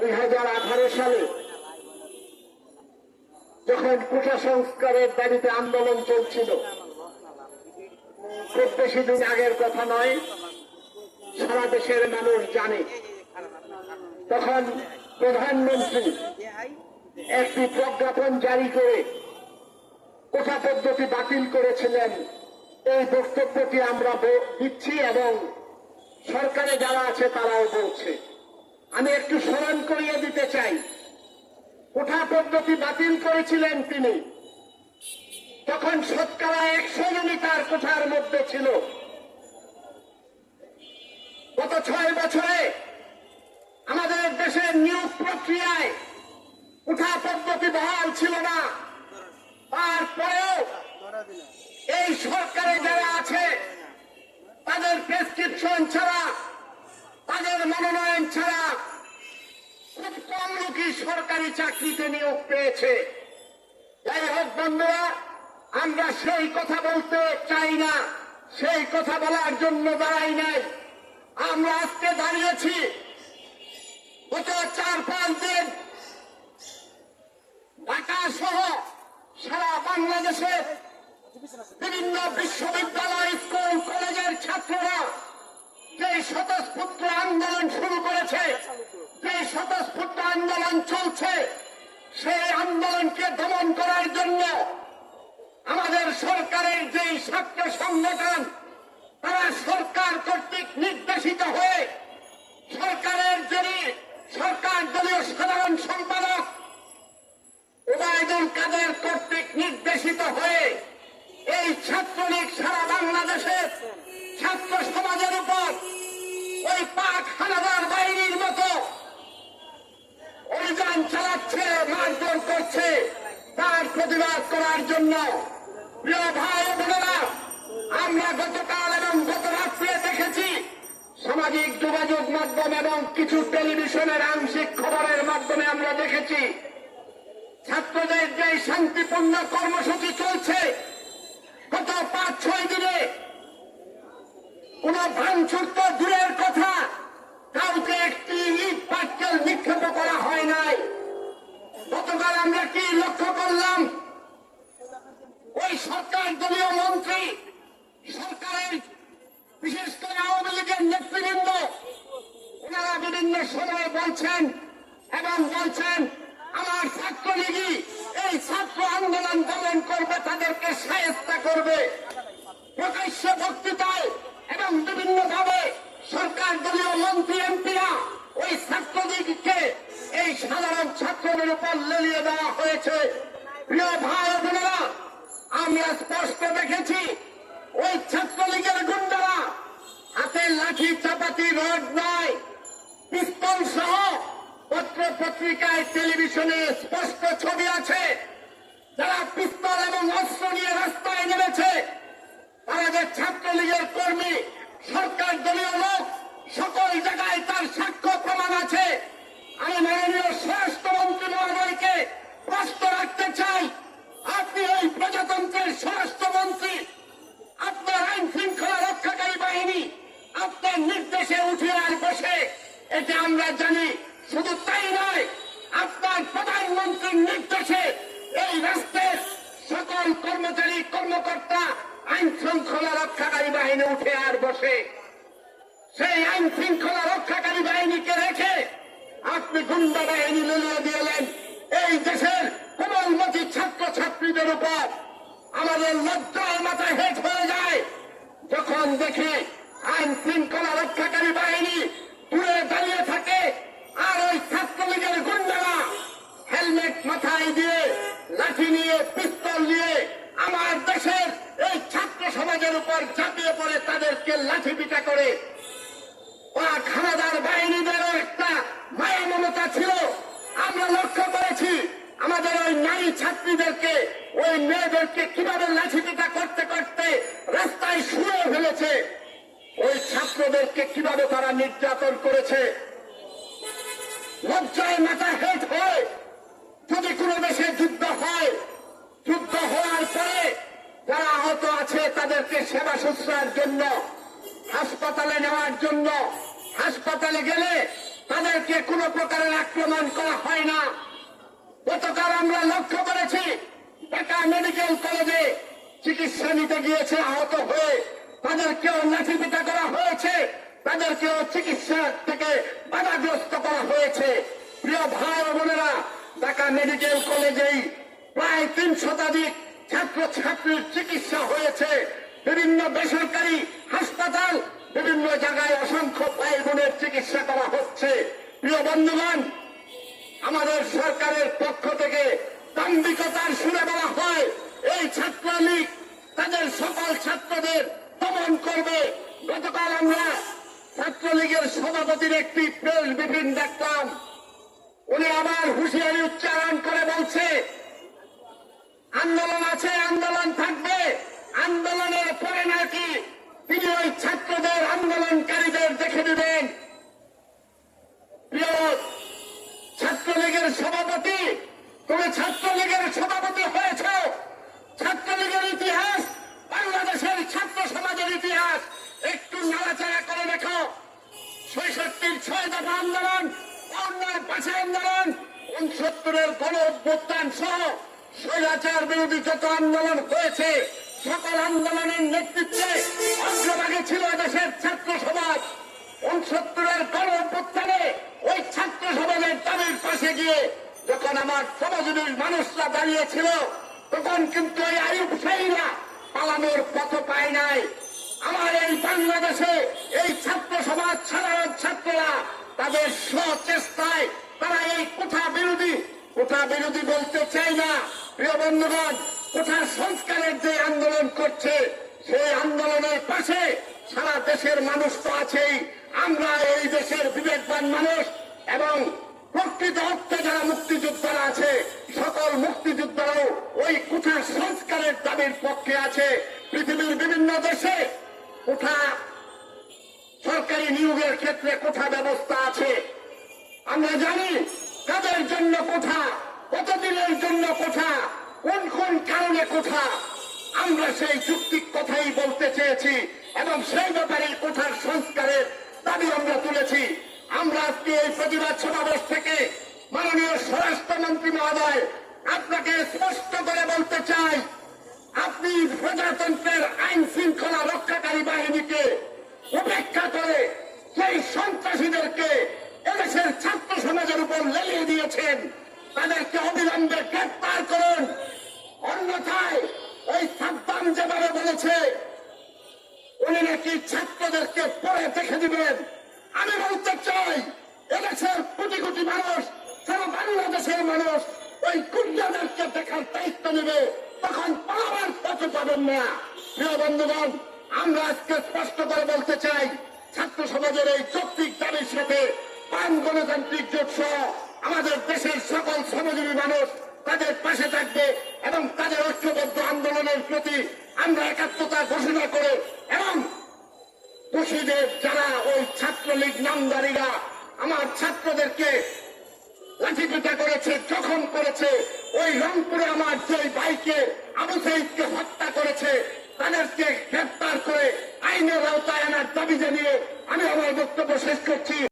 2018 সালে যখন কোটা সংস্কারের দাবিতে আন্দোলন চলছিল, খুব বেশি দিন আগের কথা নয়, সারা দেশের মানুষ জানে, তখন প্রধানমন্ত্রী একটি প্রজ্ঞাপন জারি করে কোটা পদ্ধতি বাতিল করেছিলেন। এই বক্তব্যটি আমরা দিচ্ছি এবং সরকারে যারা আছে তারাও বলছে। আমি একটু স্মরণ করিয়ে দিতে চাই, কোটা পদ্ধতি বাতিল করেছিলেন তিনি, তখন শতকরা 100 জনই তার কোঠার মধ্যে ছিল। গত 6 বছরে আমাদের দেশের নিয়োগ প্রক্রিয়ায় কোটা পদ্ধতি বহাল ছিল না। তারপরেও এই সরকারে যারা আছে তাদের প্রেসক্রিপশন ছাড়া, তাদের মনোনয়ন ছাড়া খুব কম লোকই সরকারি চাকরিতে নিয়োগ পেয়েছে। যাই হোক বন্ধুরা, আমরা সেই কথা বলতে চাই না, সেই কথা বলার জন্য দাঁড়াই নাই। আমরা আজকে দাঁড়িয়েছি গত 4-5 দিন ঢাকা সহ সারা বাংলাদেশে বিভিন্ন বিশ্ববিদ্যালয়, স্কুল, কলেজের ছাত্ররা যে স্বতঃস্ফূর্ত আন্দোলন শুরু করেছে, যে স্বতঃস্ফূর্ত আন্দোলন চলছে, সেই আন্দোলনকে দমন করার জন্য আমাদের সরকারের যে ছাত্র সংগঠন, তারা সরকার কর্তৃক নির্দেশিত হয়ে সরকারের যিনি সরকার দলীয় সাধারণ সম্পাদক ওবায়দুল কাদের কর্তৃক নির্দেশিত হয়ে এই ছাত্রলীগ সারা বাংলাদেশের ছাত্র সমাজের উপর ওই পাক হানাদার বাহিনীর মতো অভিযান চালাচ্ছে, মারধর করছে। তার প্রতিবাদ করার জন্য প্রিয় ভাই ও বোনেরা, আমরা গতকাল এবং গত রাত্রে দেখেছি সামাজিক যোগাযোগ মাধ্যম এবং কিছু টেলিভিশনের আংশিক খবরের মাধ্যমে আমরা দেখেছি ছাত্রদের যে শান্তিপূর্ণ কর্মসূচি চলছে, গত 5-6 দিনে কোন ভাঙচুর তো দূরের কথা, কাউকে একটি ইট পাটকেল নিক্ষেপ করা হয় নাই। গতকাল আমরা কি লক্ষ্য করলাম, ওই সরকার দলীয় মন্ত্রী, সরকারের বিশেষ করে আওয়ামী লীগের নেতৃবৃন্দ, ওনারা বিভিন্ন সময় বলছেন এবং বলছেন আমার ছাত্রলীগই এই ছাত্র আন্দোলন দমন করবে, তাদেরকে শায়েস্তা করবে। প্রকাশ্য বক্তৃতায় এবং বিভিন্ন ভাবে সরকার দলীয় মন্ত্রী, এমপিরা ওই ছাত্রলীগকে এই সাধারণ ছাত্রদের উপর লেলিয়ে দেওয়া হয়েছে। প্রিয় ভাই ও বোনেরা, আমরা স্পষ্ট দেখেছি ওই ছাত্রলীগের গুন্ডারা হাতে লাঠি, চাপাতি, রড নয়, পিস্তল সহ পত্র পত্রিকায়, টেলিভিশনে স্পষ্ট ছবি আছে। যারা পিস্তল এবং অস্ত্র নিয়ে রাস্তায় নেমেছে তারা যে ছাত্রলীগের কর্মী, সরকার দলীয় লোক, সকল জায়গায় তার সাক্ষ্য প্রমাণ আছে। আমি মাননীয় স্বরাষ্ট্রমন্ত্রী মহোদয়কে প্রশ্ন রাখতে চাই, আপনি ওই প্রজাতন্ত্রের স্বরাষ্ট্রমন্ত্রী, আপনার আইন শৃঙ্খলা রক্ষাকারী বাহিনী আপনার নির্দেশে উঠে আর বসে, এটা আমরা জানি। শুধু তাই নয়, আপনার প্রধানমন্ত্রীর নির্দেশে এই রাষ্ট্রের সকল কর্মচারী, কর্মকর্তা আইন শৃঙ্খলা রক্ষাকারী বাহিনী উঠে আর বসে। সেই আইন শৃঙ্খলা রক্ষাকারী বাহিনীকে রেখে আপনি গুন্ডা বাহিনী লেলিয়ে দিলেন এই দেশের কোমলমতি ছাত্র ছাত্রীদের উপর। আমাদের লজ্জায় মাথা হেঁট হয়ে যায় যখন দেখি আইন শৃঙ্খলা রক্ষাকারী বাহিনী দূরে দাঁড়িয়ে থাকে আর ওই ছাত্রলীগের গুন্ডারা হেলমেট মাথায় দিয়ে, লাঠি নিয়ে, পিস্তল নিয়ে আমার দেশের এই ছাত্র সমাজের উপর ঝাঁপিয়ে পড়ে তাদেরকে লাঠি পিটা করে। পাক হানাদার বাহিনীদেরও একটা মায়া মমতা ছিল। আমরা লক্ষ্য করেছি আমাদের ওই নারী ছাত্রীদেরকে, ওই মেয়েদেরকে কিভাবে লাঠি পিটা করতে করতে রাস্তায় শুয়ে ফেলেছে, ওই ছাত্রদেরকে কিভাবে তারা নির্যাতন করেছে। লজ্জায় মাথা হেঁট হয়। যদি কোনো দেশে যুদ্ধ হয়, যুদ্ধ হওয়ার পরে যারা আহত আছে তাদেরকে সেবা শুশ্রূষার জন্য, হাসপাতালে নেওয়ার জন্য, হাসপাতালে গেলে তাদেরকে কোনো প্রকারের আক্রমণ করা হয় না। গতকাল আমরা লক্ষ্য করেছি ঢাকা মেডিকেল কলেজে চিকিৎসা নিতে গিয়েছে আহত হয়ে, তাদেরকেও লাঠিপিটা করা হয়েছে, তাদেরকেও চিকিৎসা থেকে বাধাগ্রস্ত করা হয়েছে। প্রিয় ভাই ও বোনেরা, ঢাকা মেডিকেল কলেজেই প্রায় ৩ শতাধিক ছাত্র ছাত্রীর চিকিৎসা হয়েছে। বিভিন্ন বেসরকারি হাসপাতাল, বিভিন্ন জায়গায় অসংখ্য ভাই বোনের চিকিৎসা করা হচ্ছে। প্রিয় বন্ধুগণ, আমাদের সরকারের পক্ষ থেকে দাম্ভিকতার সুরে বলা হয় এই ছাত্রলীগ তাদের সকল ছাত্রদের দমন করবে। গতকাল আমরা ছাত্রলীগের সভাপতির একটি প্রেস ব্রিফিং দেখলাম, উনি আবার হুঁশিয়ারি উচ্চারণ করে বলছে আন্দোলন আছে, আন্দোলন থাকবে, আন্দোলনের পরে নাকি তিনি ওই ছাত্রদের আন্দোলনকারীদের দেখে দিবেন। প্রিয় ছাত্রলীগের সভাপতি, তুমি ছাত্রলীগের সভাপতি হয়েছ, ছাত্রলীগের ইতিহাস, বাংলাদেশের ছাত্র সমাজের ইতিহাস একটু নাড়াচাড়া করে দেখো। ৬৬-র ৬ দফা আন্দোলন, ৫৫-র ৫ আন্দোলন, ৬৯-এর গণ অভ্যুত্থান সহ স্বৈরাচার বিরোধী যত আন্দোলন হয়েছে সকল আন্দোলনের নেতৃত্বে অগ্রভাগে ছিল দেশের ছাত্র সমাজ। ৬৯-এর গণ অভ্যুত্থানে ওই ছাত্র সমাজের দাবির পাশে গিয়ে যখন আমার শ্রমজীবীর মানুষরা দাঁড়িয়েছিল তখন কিন্তু এই আইয়ুব শাহীরা পালানোর পথ পায় নাই। আমার এই বাংলাদেশে এই ছাত্র সমাজ, সাধারণ ছাত্ররা তাদের স্বচেষ্টায় তারা এই কোঠা বিরোধী বলতে চাই না, প্রিয় বন্ধুগণ, কোঠার সংস্কারের যে আন্দোলন করছে সেই আন্দোলনের পাশে সারা দেশের মানুষ তো আছেই। আমরা এই দেশের বিবেকবান মানুষ এবং প্রকৃত অর্থে যারা মুক্তিযোদ্ধারা আছে সকল মুক্তিযোদ্ধারাও ওই কোঠার সংস্কারের দাবির পক্ষে আছে। পৃথিবীর বিভিন্ন দেশে কোঠা সরকারি নিয়োগের ক্ষেত্রে কোঠা ব্যবস্থা আছে। আমরা জানি কাদের জন্য কোঠা, কতদিনের জন্য কোঠা, কোন কোন কারণে কোঠা। আমরা সেই যুক্তিক কথাই বলতে চেয়েছি এবং সেই ব্যাপারে কোঠার সংস্কারের দাবি আমরা তুলেছি। আমরা আজকে এই প্রতিবাদ সমাবেশ থেকে মাননীয় স্বরাষ্ট্রমন্ত্রী মহোদয় আপনাকে স্পষ্ট করে বলতে চাই, আপনি প্রজাতন্ত্রের আইন শৃঙ্খলা রক্ষাকারী বাহিনীকে উপেক্ষা করে সেই সন্ত্রাসীদেরকে এদেশের ছাত্র সমাজের উপর লেলিয়ে দিয়েছেন, তাদেরকে অবিলম্বে গ্রেপ্তার করুন। অন্যথায় ওই সাদ্দাম যেভাবে বলেছে উনি নাকি ছাত্রদেরকে পরে দেখে দিবেন, আমি বলতে চাই এদেশের কোটি কোটি মানুষ, সারা বাংলাদেশের মানুষ ওই গুন্ডাদেরকে দেখার দায়িত্ব নেবে, তখন পালাবার পথ পাবেন না। প্রিয় বন্ধুগণ, আমরা আজকে স্পষ্ট করে বলতে চাই ছাত্র সমাজের এই যৌক্তিক দাবির সাথে বাম গণতান্ত্রিক জোট সহ আমাদের দেশের সকল শ্রমজীবী মানুষ তাদের পাশে থাকবে এবং তাদের ঐক্যবদ্ধ আন্দোলনের প্রতি আমরা একাত্মতা ঘোষণা করে এবং দোষীদের যারা ওই ছাত্রলীগ নামধারীরা আমার ছাত্রদেরকে লাঠিপিটা করেছে, জখম করেছে, ওই রংপুরে আমার যে ভাইকে আবু সাইদকে হত্যা করেছে তাদেরকে গ্রেপ্তার করে আইনের আওতায় আনার দাবি জানিয়ে আমি আমার বক্তব্য শেষ করছি।